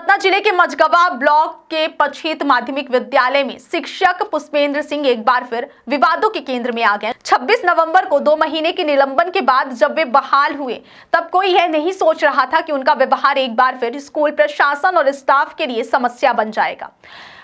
सतना जिले के मझगवा ब्लॉक के पछीत माध्यमिक विद्यालय में शिक्षक पुष्पेंद्र सिंह एक बार फिर विवादों के केंद्र में आ गए। 26 नवंबर को 2 महीने के निलंबन के बाद जब वे बहाल हुए तब कोई यह नहीं सोच रहा था कि उनका व्यवहार एक बार फिर स्कूल प्रशासन और स्टाफ के लिए समस्या बन जाएगा।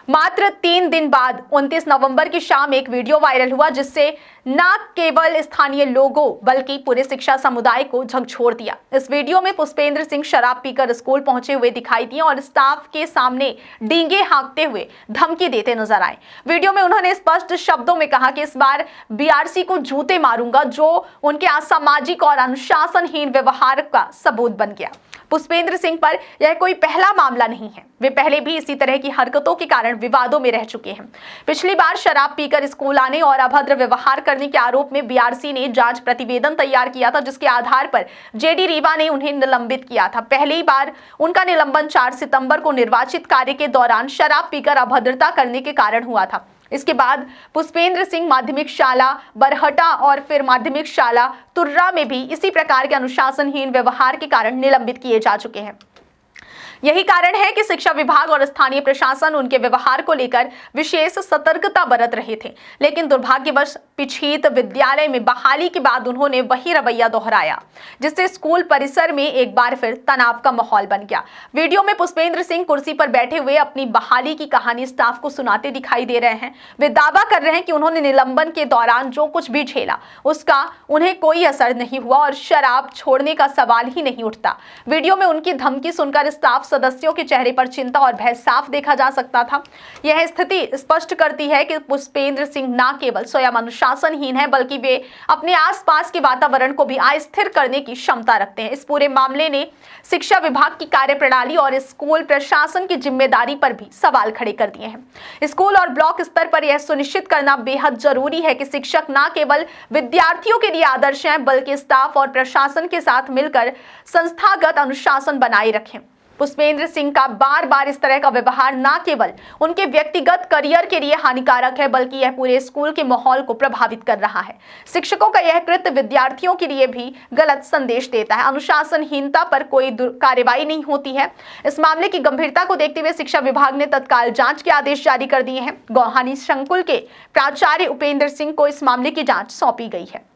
मात्र 3 दिन बाद 29 नवंबर की शाम एक वीडियो वायरल हुआ जिससे न केवल स्थानीय लोगों बल्कि पूरे शिक्षा समुदाय को झकझोर दिया। इस वीडियो में पुष्पेंद्र सिंह शराब पीकर स्कूल पहुंचे हुए दिखाई दिए और स्टाफ के सामने डींगे हाँकते हुए धमकी देते नजर आए। वीडियो में उन्होंने स्पष्ट शब्दों में कहा कि इस बार बीआरसी को जूते मारूंगा, जो उनके असामाजिक और अनुशासनहीन व्यवहार का सबूत बन गया। पुष्पेंद्र सिंह पर यह कोई पहला मामला नहीं है, वे पहले भी इसी तरह की हरकतों के कारण विवादों में रह चुके हैं। पिछली बार शराब पीकर स्कूल आने और अभद्र व्यवहार करने के आरोप में बीआरसी ने जांच प्रतिवेदन तैयार किया था, जिसके आधार पर जेडी रीवा ने उन्हें निलंबित किया था। पहली बार उनका निलंबन 4 सितंबर को निर्वाचित कार्य के दौरान शराब पीकर अभद्रता करने के कारण हुआ था। इसके बाद पुष्पेंद्र सिंह माध्यमिक शाला बरहटा और फिर माध्यमिक शाला तुर्रा में भी इसी प्रकार के अनुशासनहीन व्यवहार के कारण निलंबित किए जा चुके हैं। यही कारण है कि शिक्षा विभाग और स्थानीय प्रशासन उनके व्यवहार को लेकर विशेष सतर्कता बरत रहे थे, लेकिन दुर्भाग्यवश पिछीत विद्यालय में बहाली के बाद उन्होंने वही रवैया दोहराया, जिससे स्कूल परिसर में एक बार फिर तनाव का माहौल बन गया। वीडियो में पुष्पेंद्र सिंह कुर्सी पर बैठे हुए अपनी बहाली की कहानी स्टाफ को सुनाते दिखाई दे रहे हैं। वे दावा कर रहे हैं कि उन्होंने निलंबन के दौरान जो कुछ भी झेला उसका उन्हें कोई असर नहीं हुआ और शराब छोड़ने का सवाल ही नहीं उठता। वीडियो में उनकी धमकी सुनकर स्टाफ सदस्यों के चेहरे पर चिंता और भय साफ देखा जा सकता था। यह स्थिति स्पष्ट करती है कि पुष्पेंद्र सिंह न केवल स्वयं अनुशासनहीन है, बल्कि वे अपने आसपास के वातावरण को भी अस्थिर करने की क्षमता रखते हैं। इस पूरे मामले ने शिक्षा विभाग की कार्यप्रणाली और स्कूल प्रशासन की जिम्मेदारी पर भी सवाल खड़े कर दिए हैं। स्कूल और ब्लॉक स्तर पर यह सुनिश्चित करना बेहद जरूरी है कि शिक्षक न केवल विद्यार्थियों के लिए आदर्श हैं, बल्कि स्टाफ और प्रशासन के साथ मिलकर संस्थागत अनुशासन बनाए रखें। पुष्पेंद्र सिंह का बार बार इस तरह का व्यवहार न केवल उनके व्यक्तिगत करियर के लिए हानिकारक है, बल्कि यह पूरे स्कूल के माहौल को प्रभावित कर रहा है। शिक्षकों का यह कृत्य विद्यार्थियों के लिए भी गलत संदेश देता है। अनुशासनहीनता पर कोई कार्रवाई नहीं होती है। इस मामले की गंभीरता को देखते हुए शिक्षा विभाग ने तत्काल जांच के आदेश जारी कर दिए हैं। गौहानी संकुल के प्राचार्य उपेंद्र सिंह को इस मामले की जांच सौंपी गई है।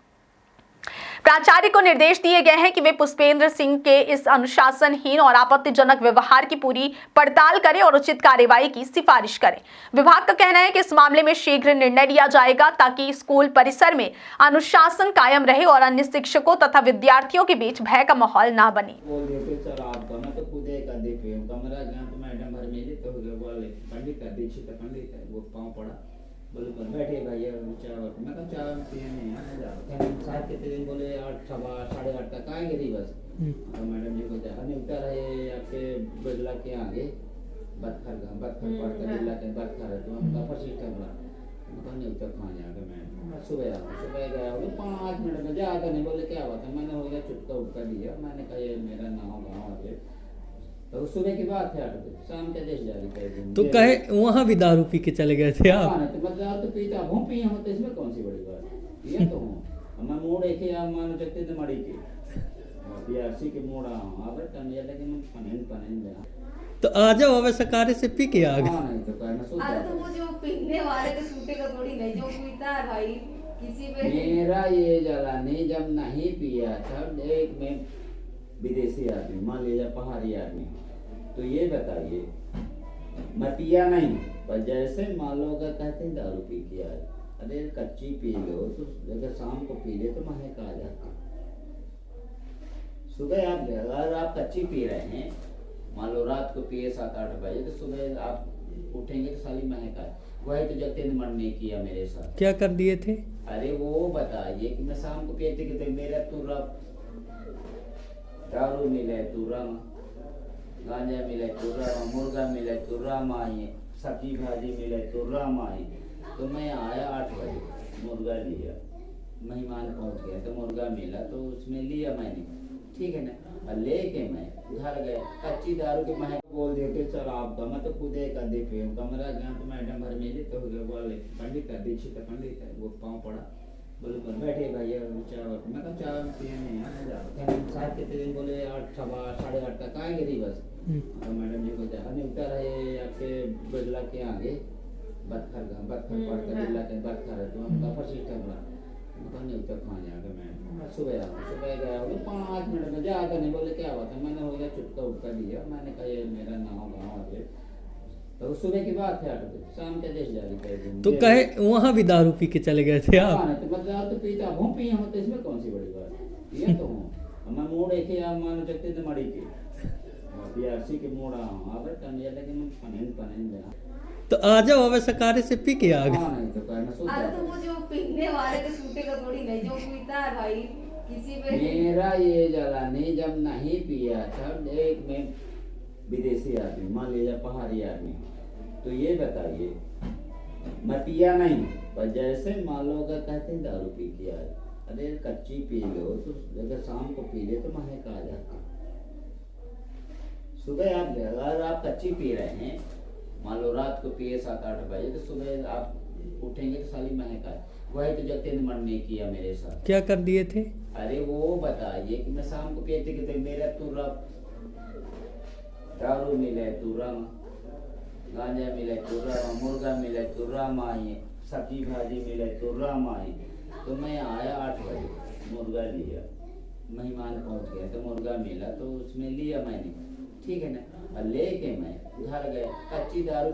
प्राचार्य को निर्देश दिए गए हैं कि वे पुष्पेंद्र सिंह के इस अनुशासनहीन और आपत्तिजनक व्यवहार की पूरी पड़ताल करें और उचित कार्रवाई की सिफारिश करें। विभाग का कहना है कि इस मामले में शीघ्र निर्णय लिया जाएगा ताकि स्कूल परिसर में अनुशासन कायम रहे और अन्य शिक्षकों तथा विद्यार्थियों के बीच भय का माहौल न बने। बोले बैठे भाई मैं कहा चाय पिए साहब कितने दिन बोले 8 8:30 तक आएंगे थी बस। मैडम जी को नहीं उतर रहे आपके बिरला के आगे बत्खर पड़ कर बिरला के बत्खर है तो हम पर सिस्टम रहा नहीं उतर कहाँ जाएगा। मैं सुबह गया बोले 5 मिनट में ज़्यादा नहीं। बोले क्या बात है, मैंने हो गया चुटका उटका दिया। मैंने कहा ये मेरा नाम गाँव है तो सुबह की बात है 8 बजे शाम के देश जारी कर तो कहे वहाँ भी दारू पी के चले गए थे आप? तो मतलब तो पीता हूँ पिए हूँ तो इसमें कौन सी बड़ी बात है। ये तो हूँ मैं मोड़ एक आप मानो चकते थे मड़ी के बीआरसी के मोड़ आऊँ कम ये लगे मैं पनेन देना तो आ जाओ अब सकारे से पी के आ गए। नहीं तो कहना सोच तो वो जो पीने वाले तो सूटे का थोड़ी नहीं, जो पीता है भाई किसी पे मेरा ये जला नहीं। जब नहीं पिया था एक में विदेशी आदमी मान लीजिए पहाड़ी आदमी तो ये बताइए मैं पिया नहीं, पर जैसे मान लो अगर कहते हैं दारू पी के आए, अरे कच्ची पी लो तो अगर शाम को पी ले तो महक आ जाती। सुबह आप अगर आप कच्ची पी रहे हैं, मान लो रात को पिए 7-8 बजे तो सुबह आप उठेंगे तो साली महक आए। वही तो जगते ने मन नहीं किया मेरे साथ। क्या कर दिए थे? अरे वो बताइए कि मैं शाम को पीते कि मेरा तुर्रा दारू मिले तुर्रा गांजा मिले तुर्रा मुर्गा मिले तुर्रा माई सब्जी भाजी मिले तुर्रा माई। तो मैं आया 8 बजे मुर्गा लिया, मेहमान पहुंच गया तो मुर्गा मिला तो उसमें लिया मैंने, ठीक है ना। और लेके मैं घर गया कच्ची दारू के महक बोल देते शराब का मैं तो खुद एक आधे पे कमरा गया तो मैडम भर मेरे तो बोले पंडित कर दी पंडित है वो पाँव पड़ा। बोले बैठे भैया चाय मैं कहा चाय पिए नहीं साहब कितने दिन बोले 8 8:30 तक आएंगे थी बस। मैडम जी को उतर है आपके बिरला के आगे बत्थर पड़ता बिरला के बत्थर है तो हम बफर सिस्टम रहा नहीं उतर कहाँ जाएगा मैं सुबह गया होगा 5 मिनट में जाकर नहीं बोले क्या बात है मैंने हो गया चुटका उटका दिया मैंने कहा ये मेरा नाम गाँव है तो सुबह की बात है 8 बजे शाम के देश जारी कर तो कहे वहाँ भी दारू पी के चले गए थे आप? तो मतलब तो पीता हूँ पिया हूँ तो इसमें कौन सी बड़ी बात है ये तो हूँ मैं मोड़ एक आप मानो सकते थे मड़ी के बीआरसी के मोड़ आवर टन ये लगे मैं पनेन दे तो आ जाओ अब सकारे से पी के आ गए। हाँ नहीं तो कहना सोच अरे तो वो जो पीने वाले तो छूटेगा थोड़ी नहीं जो पीता है भाई किसी पे मेरा ये जला नहीं जब नहीं पिया था एक मैं विदेशी आदमी मान लीजिए पहाड़ी आदमी तो ये बताइए मैं पिया नहीं पर जैसे मान लो अगर कहते हैं दारू पी के आए अरे कच्ची पी लो तो अगर शाम को पी ले तो महक आ जाती सुबह आप अगर आप कच्ची पी रहे हैं मान लो रात को पिए 7-8 बजे तो सुबह आप उठेंगे तो साली महक आए वही तो जगते मन नहीं किया मेरे साथ क्या कर दिए थे? अरे वो बताइए कि मैं शाम को पीते कि मेरा तुर्रा दारू मिले तुर्रा गांजा मिले तुर्रा मुर्गा मिले तुर्रा माई सब्जी भाजी मिले तुर्रा माई तो मैं आया 8 बजे मुर्गा लिया मेहमान पहुंच गया तो मुर्गा मिला तो उसमें लिया मैंने ठीक है ना और लेके मैं घर गया कच्ची दारू